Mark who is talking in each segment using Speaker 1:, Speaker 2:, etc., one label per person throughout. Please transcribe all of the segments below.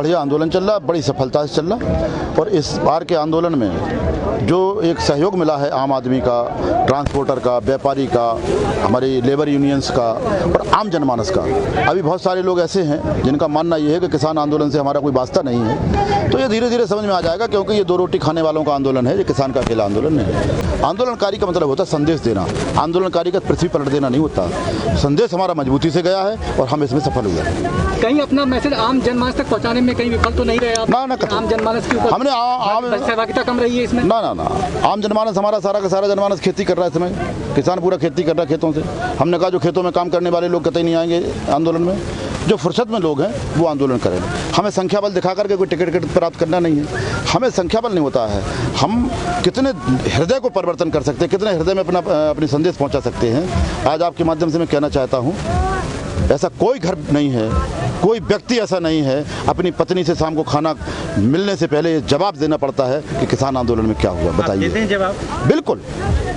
Speaker 1: बढ़िया आंदोलन चल रहा, बड़ी सफलता से चल रहा। और इस बार के आंदोलन में जो एक सहयोग मिला है आम आदमी का, ट्रांसपोर्टर का, व्यापारी का, हमारी लेबर यूनियंस का और आम जनमानस का। अभी बहुत सारे लोग ऐसे हैं जिनका मानना ये है कि किसान आंदोलन से हमारा कोई वास्ता नहीं है, तो ये धीरे धीरे समझ में आ जाएगा, क्योंकि ये दो रोटी खाने वालों का आंदोलन है, ये किसान का अकेला आंदोलन नहीं है। आंदोलनकारी का मतलब होता है संदेश देना, आंदोलनकारी का पृथ्वी पलट देना नहीं होता। संदेश हमारा मजबूती से गया है और हम इसमें सफल हुए।
Speaker 2: कहीं अपना मैसेज आम जनमानस तक पहुंचाने में कहीं विफल तो नहीं रहे आप?
Speaker 1: ना,
Speaker 2: आम जनमानस के ऊपर
Speaker 1: हमने
Speaker 2: सहभागिता कम रही है इसमें?
Speaker 1: ना, आम जनमानस हमारा सारा का सारा जनमानस खेती कर रहा है इस समय, किसान पूरा खेती कर रहा है खेतों से। हमने कहा जो खेतों में काम करने वाले लोग कतई नहीं आएंगे आंदोलन में, जो फुर्सत में लोग हैं वो आंदोलन करें। हमें संख्या बल दिखा करके कोई टिकट प्राप्त करना नहीं है, हमें संख्या बल नहीं होता है। हम कितने हृदय को परिवर्तन कर सकते हैं, कितने हृदय में अपनी संदेश पहुंचा सकते हैं। आज आपके माध्यम से मैं कहना चाहता हूं, ऐसा कोई घर नहीं है, कोई व्यक्ति ऐसा नहीं है, अपनी पत्नी से शाम को खाना मिलने से पहले ये जवाब देना पड़ता है कि किसान आंदोलन में क्या हुआ, बताइए।
Speaker 3: देते हैं जवाब?
Speaker 1: बिल्कुल,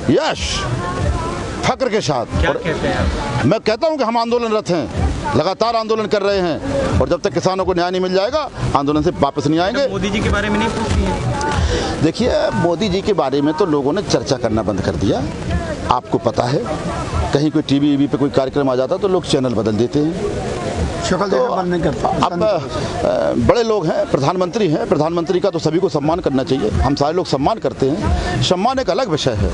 Speaker 1: यश, फक्र के साथ।
Speaker 3: क्या कहते हैं आप?
Speaker 1: मैं कहता हूं कि हम आंदोलनरत हैं, लगातार आंदोलन कर रहे हैं, और जब तक किसानों को न्याय नहीं मिल जाएगा आंदोलन से वापस नहीं आएंगे।
Speaker 3: मोदी जी के बारे में नहीं पूछती है?
Speaker 1: देखिए, मोदी जी के बारे में तो लोगों ने चर्चा करना बंद कर दिया, आपको पता है। कहीं कोई टीवी पे कोई कार्यक्रम आ जाता तो लोग चैनल बदल देते हैं।
Speaker 4: शक्ल देखना बंद नहीं करता।
Speaker 1: अब बड़े लोग हैं, प्रधानमंत्री हैं, प्रधानमंत्री का तो सभी को सम्मान करना चाहिए, हम सारे लोग सम्मान करते हैं। सम्मान एक अलग विषय है,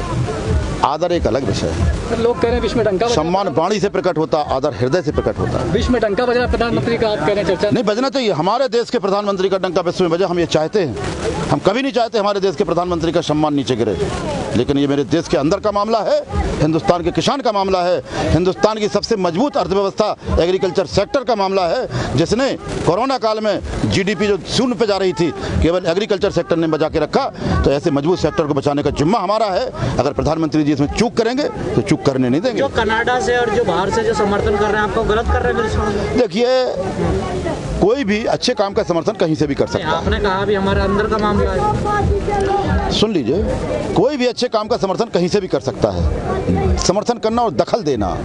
Speaker 1: आदर एक अलग विषय है।
Speaker 2: लोग कह रहे हैं विश्व में डंका
Speaker 1: सम्मान वाणी से प्रकट होता, आदर हृदय से प्रकट होता है।
Speaker 2: विश्व में डंका बज रहा प्रधानमंत्री का, आप कह रहे हैं चर्चा
Speaker 1: नहीं बजना चाहिए। हमारे देश के प्रधानमंत्री का डंका विश्व में बजा, हम ये चाहते हैं। हम कभी नहीं चाहते हमारे देश के प्रधानमंत्री का सम्मान नीचे गिरे, लेकिन ये मेरे देश के अंदर का मामला है, हिंदुस्तान के किसान का मामला है, हिंदुस्तान की सबसे मजबूत अर्थव्यवस्था एग्रीकल्चर सेक्टर का मामला है, जिसने कोरोना काल में जीडीपी जो शून्य पे जा रही थी, केवल एग्रीकल्चर सेक्टर ने बचा के रखा। तो ऐसे मजबूत सेक्टर को बचाने का जिम्मा हमारा है। अगर प्रधानमंत्री जी इसमें चूक करेंगे तो चूक करने नहीं देंगे।
Speaker 3: जो कनाडा से और जो बाहर से जो समर्थन कर रहे हैं, आपको गलत कर रहे हैं?
Speaker 1: देखिए, कोई भी अच्छे काम का समर्थन कहीं से भी कर सकता है।
Speaker 3: आपने कहा भी हमारे अंदर का मामला है।
Speaker 1: सुन लीजिए, कोई भी अच्छे काम का समर्थन कहीं से भी कर सकता है। समर्थन करना और दखल देना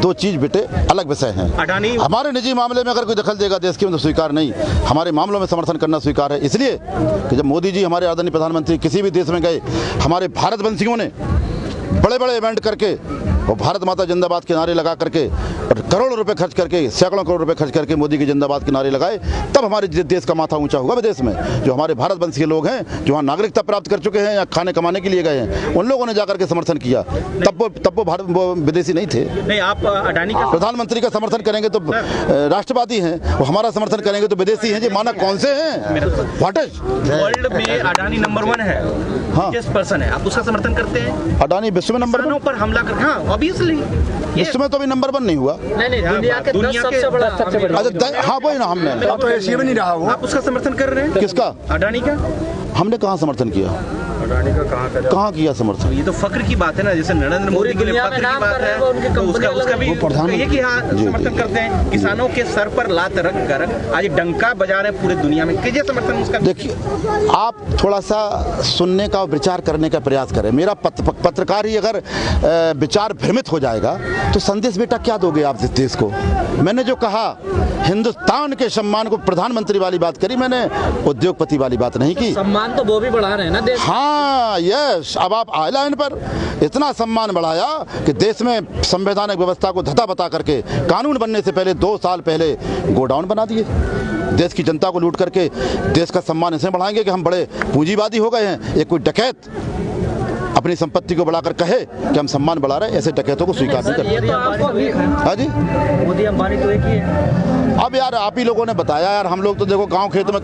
Speaker 1: दो चीज बेटे अलग विषय हैं।
Speaker 3: अडानी
Speaker 1: हमारे निजी मामले में अगर कोई दखल देगा देश के में तो स्वीकार नहीं, हमारे मामलों में समर्थन करना स्वीकार है। इसलिए कि जब मोदी जी हमारे आदरणीय प्रधानमंत्री किसी भी देश में गए, हमारे भारतवंशियों ने बड़े बड़े इवेंट करके और भारत माता जिंदाबाद के नारे लगा करके और करोड़ों रुपए खर्च करके, सैकड़ों करोड़ रुपए खर्च करके मोदी की जिंदाबाद के नारे लगाए, तब हमारे देश का माथा ऊंचा हुआ विदेश में। जो हमारे भारतवंशी लोग हैं, जो वहाँ नागरिकता प्राप्त कर चुके हैं या खाने कमाने के लिए गए हैं, उन लोगों ने जाकर के समर्थन किया। तब वो विदेशी नहीं थे।
Speaker 3: नहीं, आप अडानी का
Speaker 1: प्रधानमंत्री का समर्थन करेंगे तो राष्ट्रवादी हैं, वो हमारा समर्थन करेंगे तो विदेशी हैं। जी माना कौन से हैं? व्हाट इज
Speaker 3: वर्ल्ड में अडानी नंबर 1 है,
Speaker 1: हाँ,
Speaker 3: किस पर्सन है, आप उसका समर्थन करते हैं?
Speaker 1: अडानी विश्व में नंबर 1
Speaker 3: पर हमला कर, हाँ ऑब्वियसली
Speaker 1: विश्व में तो अभी नंबर 1 नहीं हुआ।
Speaker 3: नहीं, दुनिया के 10 सबसे बड़ा।
Speaker 1: हाँ वही ना, हमने
Speaker 4: तो एशिया में नहीं रहा वो।
Speaker 3: आप उसका समर्थन कर रहे हैं?
Speaker 1: किसका?
Speaker 3: अडानी का।
Speaker 1: हमने कहाँ समर्थन किया?
Speaker 3: अडानी का कहाँ
Speaker 1: किया समर्थन?
Speaker 3: ये तो फक्र की बात है ना, जैसे नरेंद्र मोदी के लिए फक्र की बात है, तो उसका भी ये कि हाँ समर्थन करते हैं। किसानों के सर पर लात रख कर आज डंका बजा रहे पूरे दुनिया में, कीजिए समर्थन उसका।
Speaker 1: देखिए, आप थोड़ा सा सुनने का और विचार करने का प्रयास करें। मेरा पत्रकार ही अगर विचार भ्रमित हो जाएगा तो संदेश बेटा क्या दोगे आप देश को? मैंने जो कहा हिंदुस्तान के सम्मान को, प्रधानमंत्री वाली बात करी मैंने, उद्योगपति वाली बात नहीं की।
Speaker 2: सम्मान तो वो भी बढ़ा रहे हैं ना देश।
Speaker 1: हाँ यस, अब आप आयलाइन पर इतना सम्मान बढ़ाया कि देश में संवैधानिक व्यवस्था को धता बता करके कानून बनने से पहले 2 साल पहले गोडाउन बना दिए। देश की जनता को लूट करके देश का सम्मान ऐसे बढ़ाएंगे कि हम बड़े पूंजीवादी हो गए हैं। एक कोई डकैत अपनी संपत्ति को बढ़ाकर कहे कि हम सम्मान बढ़ा रहे हैं, ऐसे डकैतों को स्वीकार नहीं करते। हाँ जी,
Speaker 3: मोदी अंबानी तो एक ही है।
Speaker 1: अब यार आप ही लोगों ने बताया यार, हम लोग तो देखो गांव खेत में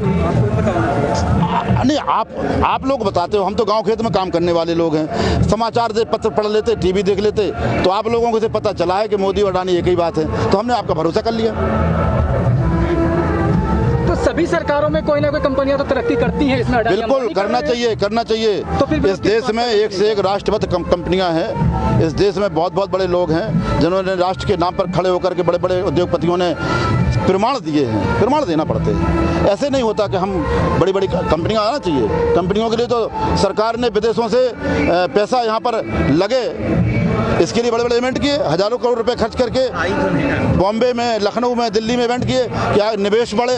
Speaker 1: नहीं, आप लोग बताते हो, हम तो गांव खेत में काम करने वाले लोग हैं। समाचार से पत्र पढ़ लेते, टीवी देख लेते, तो आप लोगों को से पता चला है कि मोदी और अडानी एक ही बात है, तो हमने आपका भरोसा कर लिया।
Speaker 2: तो सभी सरकारों में कोई ना कोई कंपनियां तो तरक्की करती हैं, इसमें
Speaker 1: बिल्कुल करना चाहिए।
Speaker 2: तो फिर
Speaker 1: इस देश में एक से एक राष्ट्रवत कंपनियां हैं। इस देश में बहुत बड़े लोग हैं जिन्होंने राष्ट्र के नाम पर खड़े होकर के बड़े बड़े उद्योगपतियों ने प्रमाण दिए हैं। प्रमाण देना पड़ते हैं। ऐसे नहीं होता कि हम बड़ी बड़ी कंपनियां आना चाहिए। कंपनियों के लिए तो सरकार ने विदेशों से पैसा यहाँ पर लगे इसके लिए बड़े बड़े इवेंट किए, हजारों करोड़ रुपए खर्च करके बॉम्बे में, लखनऊ में, दिल्ली में इवेंट किए। क्या निवेश बढ़े,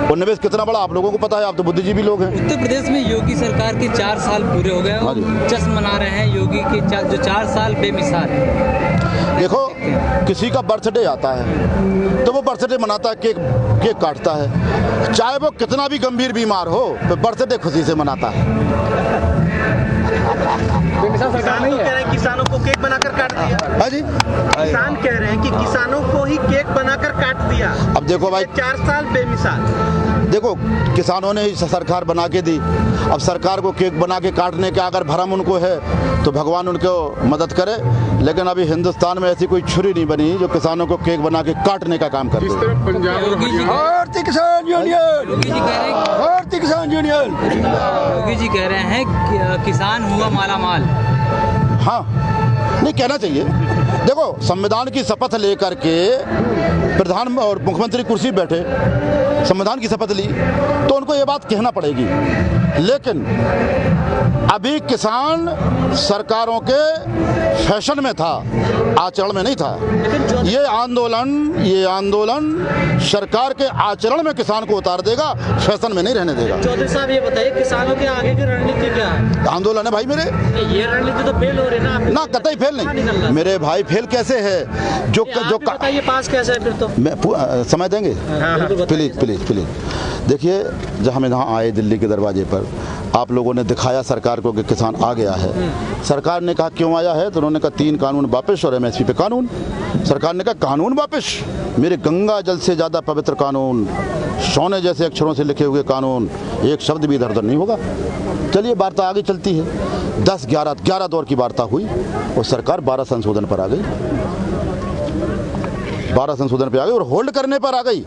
Speaker 1: और निवेश कितना बड़ा आप लोगों को पता है, आप तो बुद्धिजीवी लोग हैं।
Speaker 5: उत्तर प्रदेश में योगी सरकार के 4 साल पूरे हो गए और जश्न मना रहे हैं योगी के जो 4 साल बेमिसाल है।
Speaker 1: देखो, किसी का बर्थडे आता है तो वो बर्थडे मनाता है, केक काटता है, चाहे वो कितना भी गंभीर बीमार हो तो बर्थडे खुशी से मनाता है।
Speaker 3: किसान कह रहे हैं किसानों को केक बनाकर काट दिया।
Speaker 1: हाँ जी,
Speaker 3: किसान कह रहे हैं कि किसानों को ही केक बनाकर काट दिया।
Speaker 1: अब देखो भाई,
Speaker 3: 4 साल बेमिसाल।
Speaker 1: देखो, किसानों ने सरकार बना के दी, अब सरकार को केक बना के काटने का अगर भरम उनको है तो भगवान उनको मदद करे, लेकिन अभी हिंदुस्तान में ऐसी कोई छुरी नहीं बनी जो किसानों को केक बना के काटने का काम कर दे।
Speaker 4: भारतीय किसान यूनियन,
Speaker 5: योगी जी कह रहे हैं,
Speaker 4: भारतीय किसान यूनियन,
Speaker 5: योगी जी कह रहे हैं कि किसान हुआ मालामाल।
Speaker 1: हाँ, नहीं कहना चाहिए। देखो, संविधान की शपथ लेकर के प्रधान और मुख्यमंत्री कुर्सी बैठे, संविधान की शपथ ली, तो उनको ये बात कहना पड़ेगी। लेकिन अभी किसान सरकारों के फैशन में था, आचरण में नहीं था। ये आंदोलन सरकार के आचरण में किसान को उतार देगा, फैशन में नहीं रहने देगा।
Speaker 6: चौधरी साहब ये बताइए, किसानों के आगे की रणनीति क्या है?
Speaker 1: आंदोलन है भाई मेरे,
Speaker 6: ये रणनीति तो फेल हो रही है
Speaker 1: ना, कतई फेल नहीं मेरे भाई। फेल कैसे है? जो
Speaker 6: बताइए पास कैसे है फिर तो?
Speaker 1: मैं समय देंगे प्लीज। देखिए, जब हम यहाँ आए दिल्ली के दरवाजे पर, आप लोगों ने दिखाया सरकार को कि किसान आ गया है। सरकार ने कहा क्यों आया है, तो उन्होंने कहा 3 कानून वापस और MSP पे कानून। सरकार ने कहा कानून वापस, मेरे गंगा जल से ज़्यादा पवित्र कानून, सोने जैसे अक्षरों से लिखे हुए कानून, एक शब्द भी इधर उधर नहीं होगा। चलिए, वार्ता आगे चलती है। 10-11 दौर की वार्ता हुई और सरकार 12 संशोधन पर आ गई, 12 संशोधन पर आ गई और होल्ड करने पर आ गई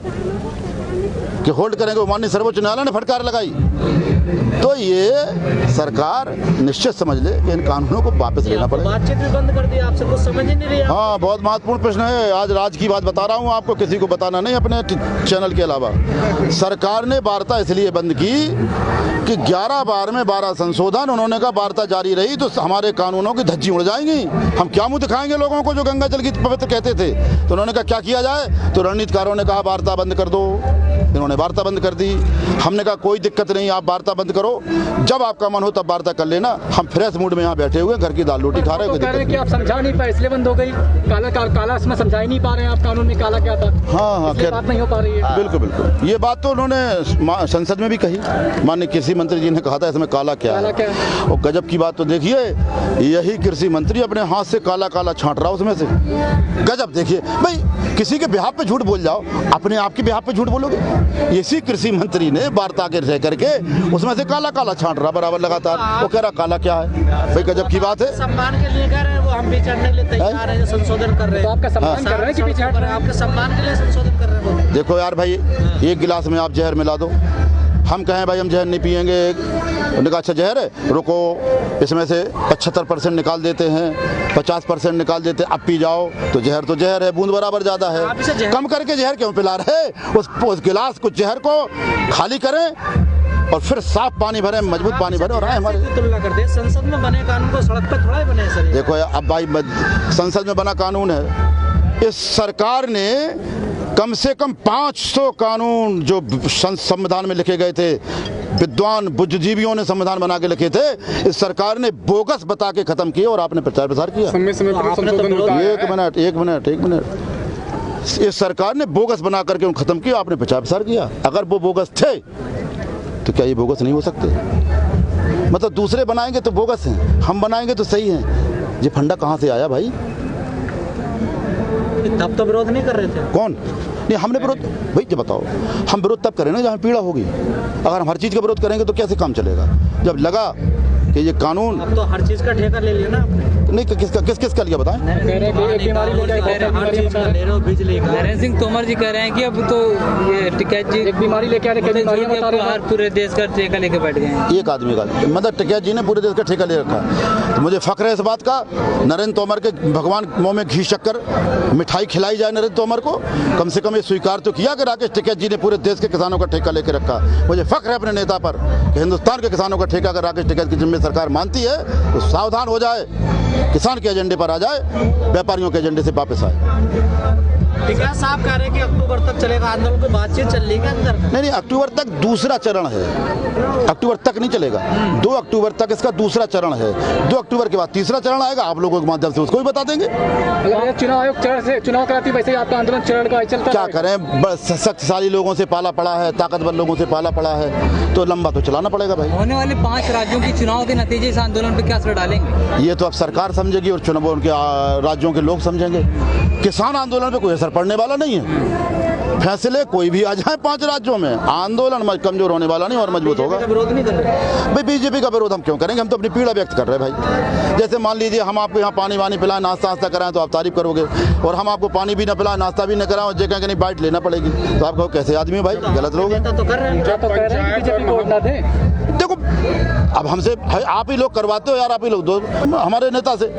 Speaker 1: कि होल्ड करेंगे। वो माननीय सर्वोच्च न्यायालय ने फटकार लगाई। तो ये सरकार निश्चित समझ ले कि इन कानूनों को वापस लेना पड़ेगा।
Speaker 6: बातचीत भी बंद कर दी, आपसे कुछ समझ ही नहीं रही।
Speaker 1: हाँ, बहुत महत्वपूर्ण प्रश्न है। आज राज की बात बता रहा हूँ आपको, किसी को बताना नहीं अपने चैनल के अलावा। सरकार ने वार्ता इसलिए बंद की कि 11 बार में 12 संशोधन, उन्होंने कहा वार्ता जारी रही तो हमारे कानूनों की धज्जी उड़ जाएंगी, हम क्या मुंह दिखाएंगे लोगों को जो गंगा जल की पवित्र कहते थे। तो उन्होंने कहा क्या किया जाए, तो रणनीतिकारों ने कहा वार्ता बंद कर दो। इन्होंने वार्ता बंद कर दी। हमने कहा कोई दिक्कत नहीं, आप वार्ता बंद करो, जब आपका मन हो तब वार्ता कर लेना। हम फ्रेश मूड में यहाँ बैठे हुए, घर की दाल रोटी खा रहे हैं।
Speaker 2: कह रहे हैं कि आप समझा नहीं पाए इसलिए बंद हो गई। काला इसमें समझा ही नहीं पा रहे हैं आप, कानून में काला क्या था।
Speaker 1: हाँ,
Speaker 2: बात नहीं हो पा रही है।
Speaker 1: बिल्कुल। ये बात तो उन्होंने संसद में भी कही, माननीय कृषि मंत्री जी ने कहा था इसमें काला क्या है। और गजब की बात तो देखिए, यही कृषि मंत्री अपने हाथ से काला छांट रहा उसमें से। गजब। देखिए भाई, किसी के बिहाफ पे झूठ बोल जाओ, अपने आप के बिहाफ पे झूठ बोलोगे। इसी कृषि मंत्री ने वार्ता के रह करके उसमें से काला छांट रहा बराबर लगातार। वो कह रहा काला क्या है भाई, गजब की बात है।
Speaker 6: सम्मान के लिए कह रहे हैं, वो हम भी चढ़ने के लिए तैयार हैं, संशोधन कर रहे हैं।
Speaker 2: तो आपका सम्मान कर रहे हैं कि पीछे हट रहे हैं?
Speaker 6: आपके सम्मान के लिए संशोधन कर रहे हैं।
Speaker 1: देखो यार भाई, एक गिलास में आप जहर मिला दो, हम कहें भाई हम जहर नहीं पिएंगे, उन्होंने कहा अच्छा जहर है, रुको इसमें से 75% निकाल देते हैं, 50% निकाल देते हैं, अब पी जाओ। तो जहर है, बूंद बराबर ज़्यादा है, कम करके जहर क्यों पिला रहे? उस गिलास को, जहर को खाली करें और फिर साफ पानी भरें, मजबूत पानी भरें और आए हमारे।
Speaker 6: तुलना करते हैं, संसद में बने कानून को सड़क पर थोड़ा ही बने सर।
Speaker 1: देखो अब भाई, संसद में बना कानून है, इस सरकार ने कम से कम 500 कानून जो संविधान में लिखे गए थे, विद्वान बुद्धिजीवियों ने संविधान बना के लिखे थे, इस सरकार ने बोगस बता के खत्म किए और आपने प्रचार प्रसार किया। एक मिनट, इस सरकार ने बोगस बना करके खत्म किया, आपने प्रचार प्रसार किया। अगर वो बोगस थे तो क्या ये बोगस नहीं हो सकते? मतलब दूसरे बनाएंगे तो बोगस हैं, हम बनाएंगे तो सही हैं। ये फंडा कहाँ से आया भाई?
Speaker 6: तब तो विरोध नहीं कर रहे थे।
Speaker 1: कौन? नहीं, हमने विरोध भाई जब बताओ, हम विरोध तब करें ना जहाँ पीड़ा होगी। अगर हम हर चीज़ का विरोध करेंगे तो कैसे काम चलेगा? जब लगा कि ये कानून,
Speaker 6: अब तो हर चीज़ का ठेका ले लिया ना आपने।
Speaker 1: नहीं, किसका लिया बताएं?
Speaker 5: नरेंद्र सिंह तोमर जी कह रहे हैं कि अब तो ये टिकैत जी
Speaker 2: एक बीमारी लेके आ रहे हैं,
Speaker 5: पूरे देश का ठेका लेके बैठ गए हैं।
Speaker 1: एक आदमी का, मतलब टिकैत जी ने पूरे देश का ठेका ले रखा है। तो मुझे फख्र है इस बात का, नरेंद्र तोमर के भगवान मुँह में घी शक्कर मिठाई खिलाई जाए नरेंद्र तोमर को। कम से कम ये स्वीकार तो किया कि राकेश टिकैत जी ने पूरे देश के किसानों का ठेका लेके रखा। मुझे फख्र है अपने नेता पर कि हिंदुस्तान के किसानों का ठेका अगर राकेश टिकैत की जिम्मे सरकार मानती है तो सावधान हो जाए। किसान के एजेंडे पर आ जाए, व्यापारियों के एजेंडे से वापस आए।
Speaker 6: क्या साहब कह रहे हैं कि अक्टूबर तक चलेगा आंदोलन, की बातचीत चल रही है अंदर?
Speaker 1: नहीं, अक्टूबर तक दूसरा चरण है, अक्टूबर तक नहीं चलेगा। 2 अक्टूबर तक इसका दूसरा चरण है। 2 अक्टूबर के बाद तीसरा चरण आएगा, आप लोगों के माध्यम से उसको भी बता देंगे।
Speaker 2: अगर चुनाव आयोग चरण से चुनाव कराती वैसे ही आपका आंदोलन चरण का चलता
Speaker 1: क्या करें, शक्तिशाली लोगों से पाला पड़ा है, ताकतवर लोगों से पाला पड़ा है, तो लंबा तो चलाना पड़ेगा भाई।
Speaker 5: होने वाले 5 राज्यों की चुनाव के नतीजे इस आंदोलन पर क्या असर डालेंगे?
Speaker 1: ये तो अब सरकार समझेगी और चुनाव उनके राज्यों के लोग समझेंगे। किसान आंदोलन पे कोई असर पड़ने वाला नहीं है। फैसले कोई भी आ जाए 5 राज्यों में, आंदोलन कमजोर होने वाला नहीं और मजबूत होगा।
Speaker 6: विरोध नहीं कर रहे
Speaker 1: भाई, बीजेपी का विरोध हम क्यों करेंगे? हम तो अपनी पीड़ा व्यक्त कर रहे हैं भाई। जैसे मान लीजिए हम आपको यहाँ पानी वानी पिलाएं, नाश्ता कराएं तो आप तारीफ करोगे, और हम आपको पानी भी न पिलाएं, नाश्ता भी न कराएं और जगह नहीं बाइट लेना पड़ेगी, तो आप कहो कैसे आदमी भाई, गलत लोग हैं।
Speaker 6: तो कर रहे हैं
Speaker 2: बीजेपी को वोट ना दें।
Speaker 1: देखो, अब हमसे आप ही लोग करवाते हो यार, आप ही लोग दो हमारे नेता से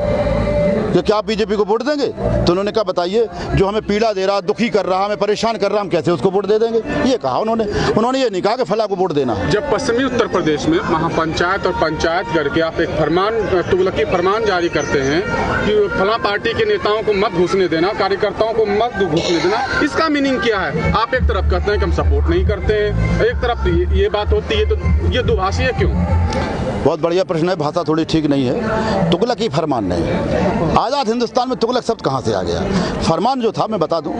Speaker 1: कि क्या आप बीजेपी को वोट देंगे? तो उन्होंने कहा बताइए, जो हमें पीड़ा दे रहा, दुखी कर रहा, हमें परेशान कर रहा, हम कैसे उसको वोट दे देंगे? ये कहा उन्होंने ये नहीं कहा कि फला को वोट देना।
Speaker 7: जब पश्चिमी उत्तर प्रदेश में महापंचायत और पंचायत करके आप एक फरमान, तुगलकी फरमान जारी करते हैं कि फला पार्टी के नेताओं को मत घुसने देना, कार्यकर्ताओं को मत घुसने देना, इसका मीनिंग क्या है? आप एक तरफ कहते हैं कि हम सपोर्ट नहीं करते हैं, एक तरफ ये बात होती है, तो ये दुभाषी है क्यों?
Speaker 1: बहुत बढ़िया प्रश्न है, भाषा थोड़ी ठीक नहीं है। तुगलक ही फरमान नहीं, आज़ाद हिंदुस्तान में तुगलक शब्द कहाँ से आ गया? फरमान जो था मैं बता दूं,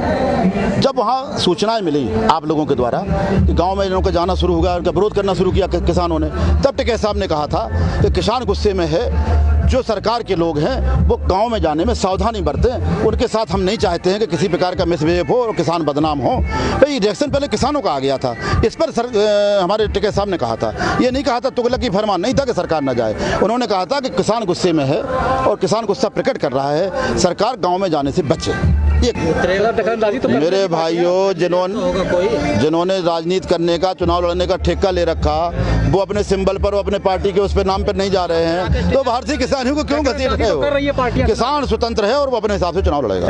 Speaker 1: जब वहाँ सूचनाएं मिली आप लोगों के द्वारा कि गांव में इन्होंने जाना शुरू हुआ, उनका विरोध करना शुरू किया किसानों ने, तब टिकैत साहब ने कहा था कि किसान गुस्से में है, जो सरकार के लोग हैं वो गांव में जाने में सावधानी बरतें, उनके साथ हम नहीं चाहते हैं कि किसी प्रकार का मिसबिहेव हो और किसान बदनाम हो। भाई रिएक्शन पहले किसानों का आ गया था, इस पर हमारे टिकैत साहब ने कहा था, ये नहीं कहा था, तुगलकी फरमान नहीं था कि सरकार न जाए। उन्होंने कहा था कि किसान गुस्से में है और किसान गुस्सा प्रकट कर रहा है, सरकार गाँव में जाने से बचे। मेरे भाइयों, जिन्होंने राजनीति करने का, चुनाव लड़ने का ठेका ले रखा, वो अपने सिंबल पर, अपने पार्टी के उस पे नाम पर नहीं जा रहे हैं, तो भारतीय किसानों को क्यों घसीट रहे हो? किसान स्वतंत्र है और वो अपने हिसाब से चुनाव लड़ेगा।